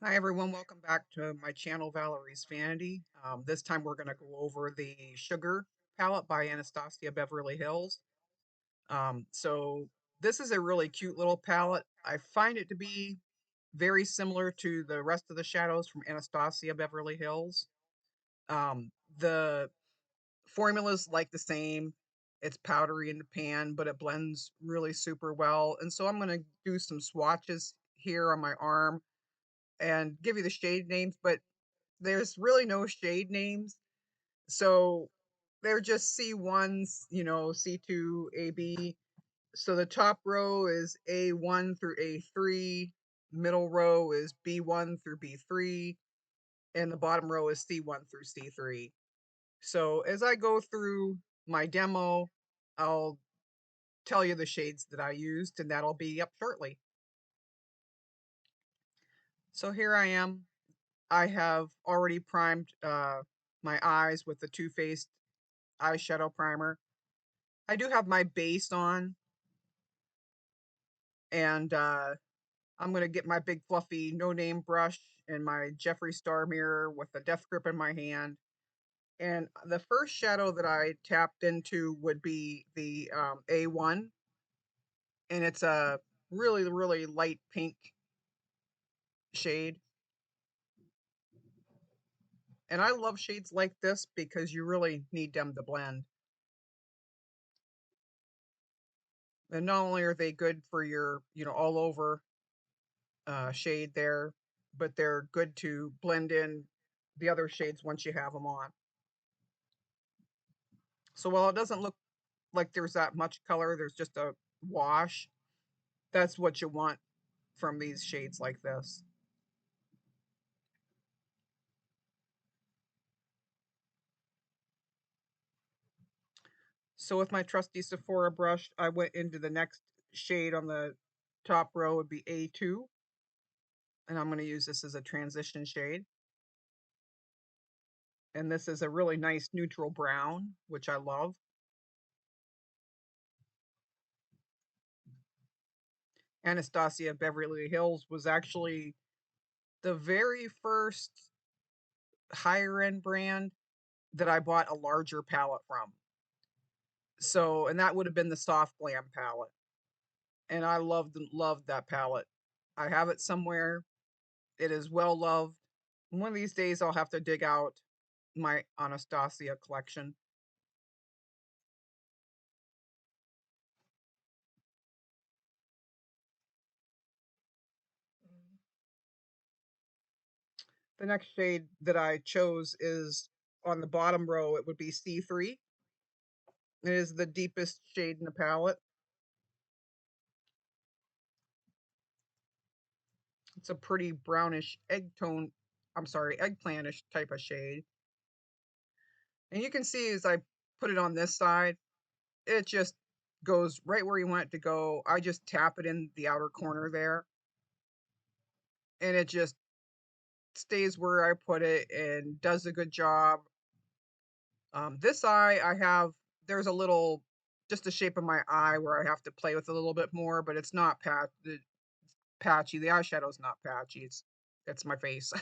Hi everyone, welcome back to my channel, Valerie's Vanity. This time we're going to go over the Sugar palette by Anastasia Beverly Hills. So this is a really cute little palette. I find it to be very similar to the rest of the shadows from Anastasia Beverly Hills. The formulas like the same. It's powdery in the pan, but it blends really super well. And so I'm going to do some swatches here on my arm and give you the shade names, but there's really no shade names. So they're just C1s, C2, AB. So the top row is A1 through A3, middle row is B1 through B3, and the bottom row is C1 through C3. So as I go through my demo, I'll tell you the shades that I used, and that'll be up shortly. So here I am. I have already primed my eyes with the Too Faced eyeshadow primer. I do have my base on, and I'm going to get my big fluffy no-name brush and my Jeffree Star mirror with a death grip in my hand. And the first shadow that I tapped into would be the A1, and it's a really, really light pink shade. And I love shades like this because you really need them to blend. And not only are they good for your, all over shade there, but they're good to blend in the other shades once you have them on. So while it doesn't look like there's that much color, there's just a wash. That's what you want from these shades like this. So with my trusty Sephora brush, I went into the next shade on the top row would be A2. And I'm going to use this as a transition shade. And this is a really nice neutral brown, which I love. Anastasia Beverly Hills was actually the very first higher end brand that I bought a larger palette from. So, and that would have been the Soft Glam palette. And I loved that palette. I have it somewhere. It is well loved. One of these days I'll have to dig out my Anastasia collection. The next shade that I chose is on the bottom row. It would be C3. It is the deepest shade in the palette. It's a pretty brownish eggplantish type of shade. And you can see as I put it on this side, it just goes right where you want it to go. I just tap it in the outer corner there, and it just stays where I put it and does a good job. This eye, there's a little, just the shape of my eye where I have to play with a little bit more, but it's not patchy. The eyeshadow's not patchy. It's my face.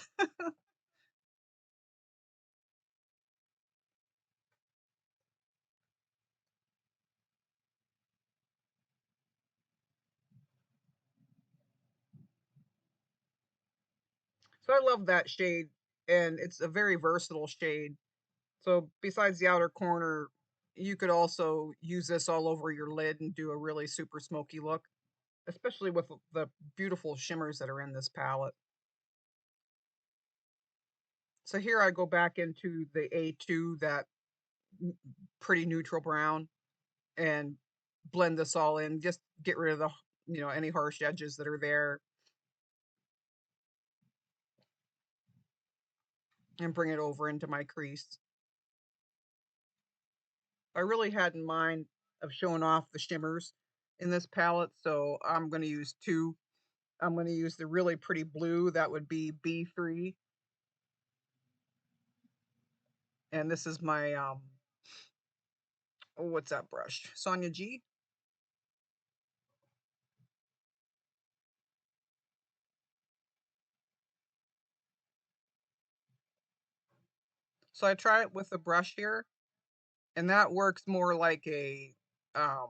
So I love that shade, and it's a very versatile shade. So besides the outer corner, you could also use this all over your lid and do a really super smoky look, especially with the beautiful shimmers that are in this palette. So here I go back into the A2, that pretty neutral brown, and blend this all in. Just get rid of any harsh edges that are there, and bring it over into my crease. I really had in mind of showing off the shimmers in this palette, so I'm going to use two. I'm going to use the really pretty blue, that would be B3, and this is my oh, what's that brush? Sonia G. So I try it with the brush here, and that works more like a um,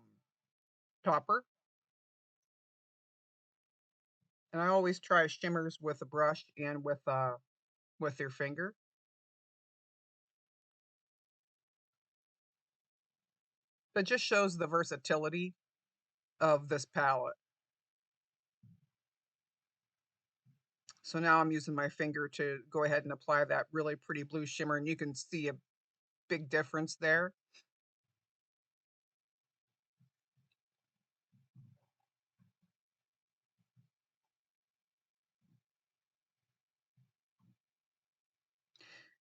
topper. And I always try shimmers with a brush and with your finger. But just shows the versatility of this palette. So now I'm using my finger to go ahead and apply that really pretty blue shimmer, and you can see a big difference there.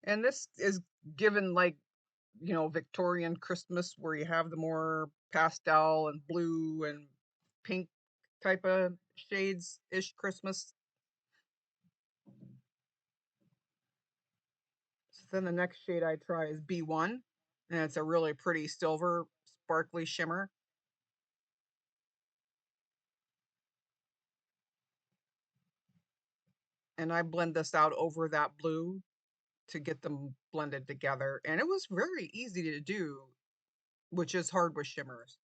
And this is given like, Victorian Christmas where you have the more pastel and blue and pink type of shades ish Christmas. So then the next shade I try is B1, and it's a really pretty silver sparkly shimmer. And I blend this out over that blue to get them blended together. And it was very easy to do, which is hard with shimmers.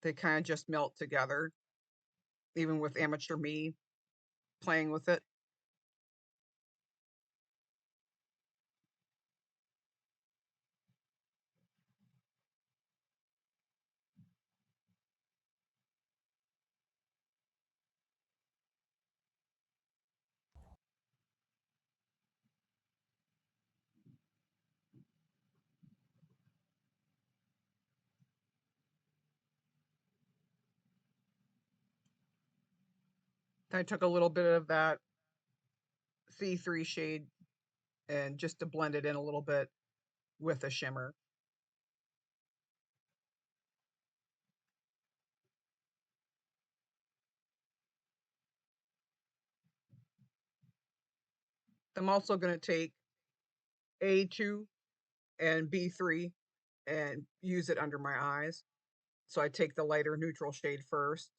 They kind of just melt together, even with amateur me playing with it. I took a little bit of that C3 shade and just to blend it in a little bit with a shimmer. I'm also going to take A2 and B3 and use it under my eyes. So I take the lighter neutral shade first,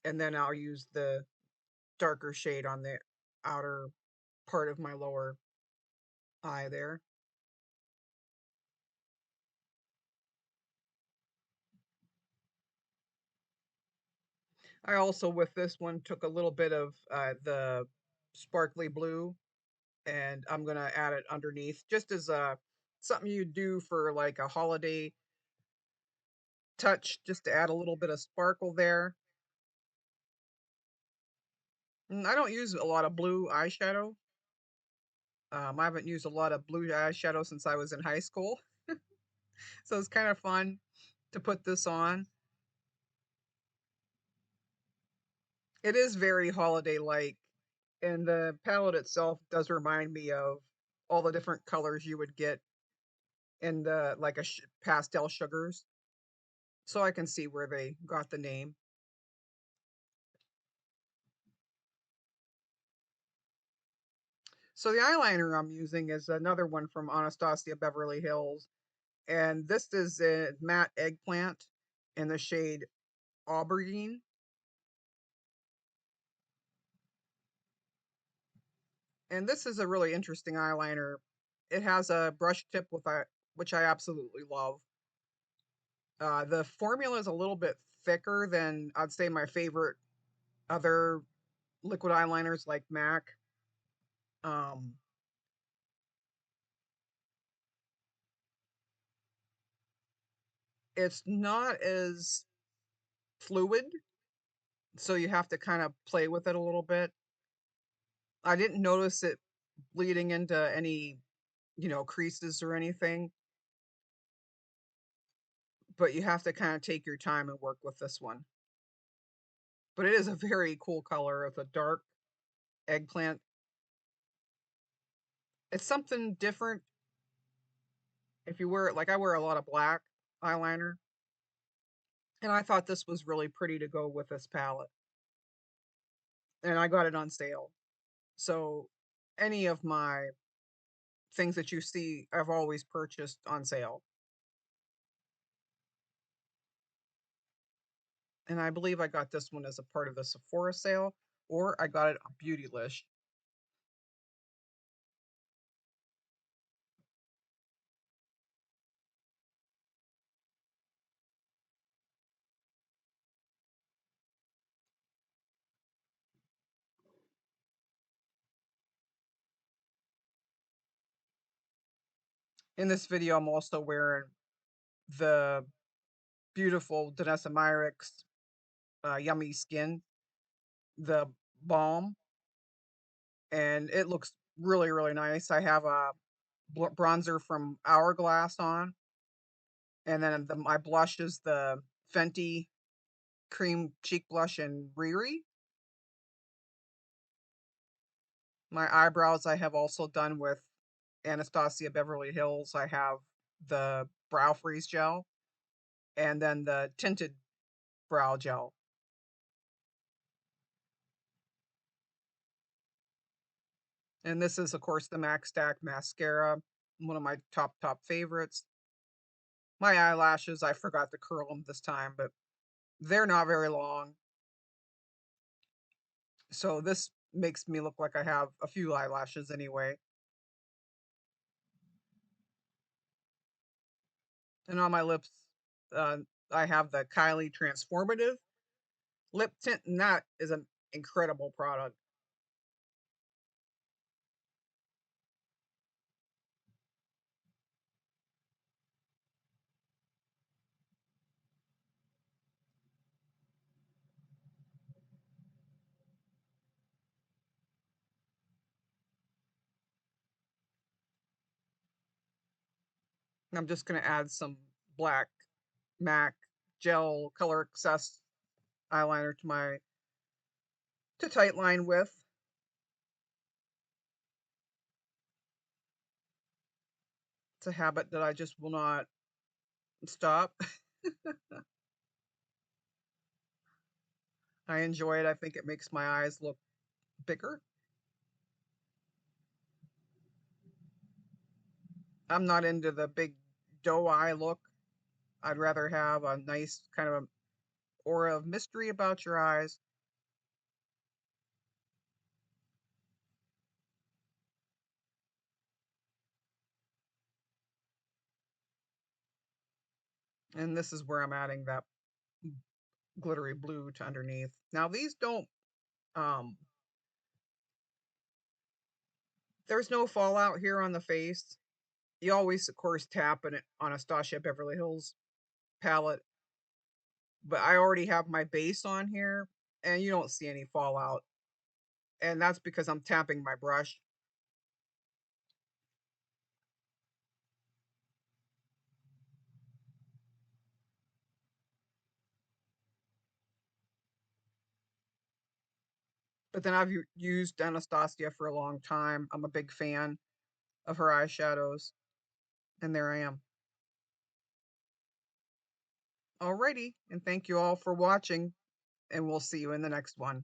and then I'll use the darker shade on the outer part of my lower eye there. I also, with this one, took a little bit of the sparkly blue, and I'm going to add it underneath just as something you do for like a holiday touch, just to add a little bit of sparkle there. I don't use a lot of blue eyeshadow. I haven't used a lot of blue eyeshadow since I was in high school. So it's kind of fun to put this on. It is very holiday-like, and the palette itself does remind me of all the different colors you would get in the like a pastel sugars. So I can see where they got the name. So the eyeliner I'm using is another one from Anastasia Beverly Hills, and this is a matte eggplant in the shade Aubergine. And this is a really interesting eyeliner. It has a brush tip with a which I absolutely love. The formula is a little bit thicker than I'd say my favorite other liquid eyeliners like MAC. Um, it's not as fluid, so you have to kind of play with it a little bit. I didn't notice it bleeding into any, creases or anything, but you have to kind of take your time and work with this one. But it is a very cool color. It's a dark eggplant. It's something different if you wear it. Like I wear a lot of black eyeliner, and I thought this was really pretty to go with this palette. And I got it on sale. So any of my things that you see, I've always purchased on sale. And I believe I got this one as a part of the Sephora sale, or I got it on Beautylish. In this video, I'm also wearing the beautiful Danessa Myricks Yummy Skin, the balm, and it looks really, really nice. I have a bronzer from Hourglass on, and then my blush is the Fenty Cream Cheek Blush in Riri. My eyebrows I have also done with Anastasia Beverly Hills. I have the Brow Freeze Gel and then the Tinted Brow Gel. And this is, of course, the Mac Stack Mascara, one of my top favorites. My eyelashes, I forgot to curl them this time, but they're not very long. So this makes me look like I have a few eyelashes anyway. And on my lips, uh, I have the Kylie Transformative Lip Tint, and that is an incredible product. I'm just going to add some black MAC gel color excess eyeliner to tight line with. It's a habit that I just will not stop. I enjoy it. I think it makes my eyes look bigger. I'm not into the big doe eye look. I'd rather have a nice kind of aura of mystery about your eyes. And this is where I'm adding that glittery blue to underneath. Now these don't, um, there's no fallout here on the face. You always, of course, tap an Anastasia Beverly Hills palette, but I already have my base on here and you don't see any fallout. And that's because I'm tapping my brush. But then I've used Anastasia for a long time. I'm a big fan of her eyeshadows. And there I am. Alrighty, and thank you all for watching, and we'll see you in the next one.